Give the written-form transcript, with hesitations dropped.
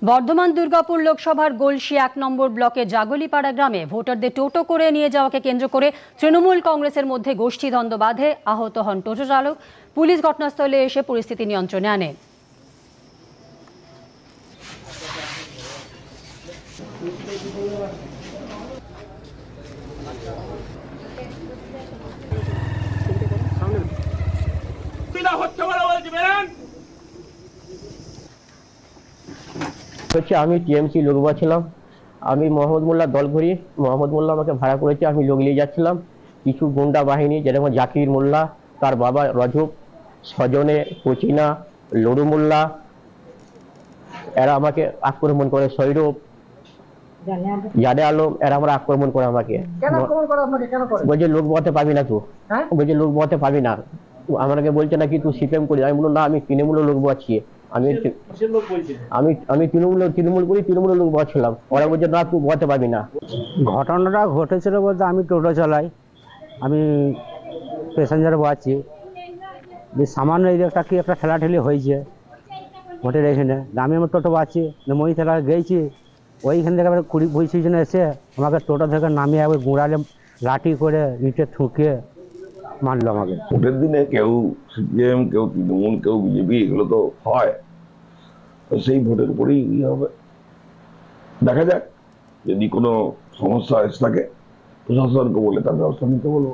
বর্ধমান দুর্গাপুর লোকসভার গলসি ১ নম্বর ব্লকে জাগলিপাড়া গ্রামে ভোটারদের টোটো করে নিয়ে যাওয়াকে কেন্দ্র করে তৃণমূল কংগ্রেসের মধ্যে গোষ্ঠীদ্বন্দ্ব বাধে। আহত হন টোটো চালক। পুলিশ ঘটনাস্থলে এসে পরিস্থিতি নিয়ন্ত্রণে আনে। আমি টিএমসি লোকবা ছিলাম। আমি মোহাম্মদ মোল্লার দল করি। মোহাম্মদ মোল্লা আমাকে ভাড়া করেছে, আমি লোক নিয়ে যাচ্ছিলাম। কিছু গুন্ডা বাহিনী যেরকম জাকির মোল্লা, তার বাবা রজব, সজনে, কোচিনা, লড়ু মোল্লা, এরা আমাকে আক্রমণ করে। সৈরব, জাদে আলম, এরা আমরা আক্রমণ করে আমাকে। বলছে লোক বলতে পাবি না, তুই বলছে লোক বলতে পাবি না। আমাকে বলছে নাকি তুই সিপিএম করি। আমি বললাম না, আমি তৃণমূল লোক বাঁচছি। আমি তৃণমূল করি, তৃণমূল লোক বলছিলাম। ওরা বলছে না, তুই বলতে পারবি না। ঘটনাটা ঘটেছিল বলতে, আমি টোটো চালাই, আমি প্যাসেঞ্জার বসছি। সামান্য এই একটা কি একটা ঠেলাঠেলি হয়েছে ভোটের এখানে। আমি আমার টোটো বাঁচছি, মই ঠেলা গেছি। ওইখান থেকে আবার 20-25 জন এসে আমাকে টোটো থেকে নামিয়ে একবার গুঁড়ালে, লাঠি করে ইটে ঠুকে মারলো আমাকে। ভোটের দিনে কেউ সিপিএম, কেউ তৃণমূল, কেউ বিজেপি, এগুলো তো হয়। সেই ভোটের উপরেই হবে। দেখা যাক, যদি কোনো সমস্যা এসে থাকে প্রশাসনকে বলে তার ব্যবস্থা নিতে বলবো।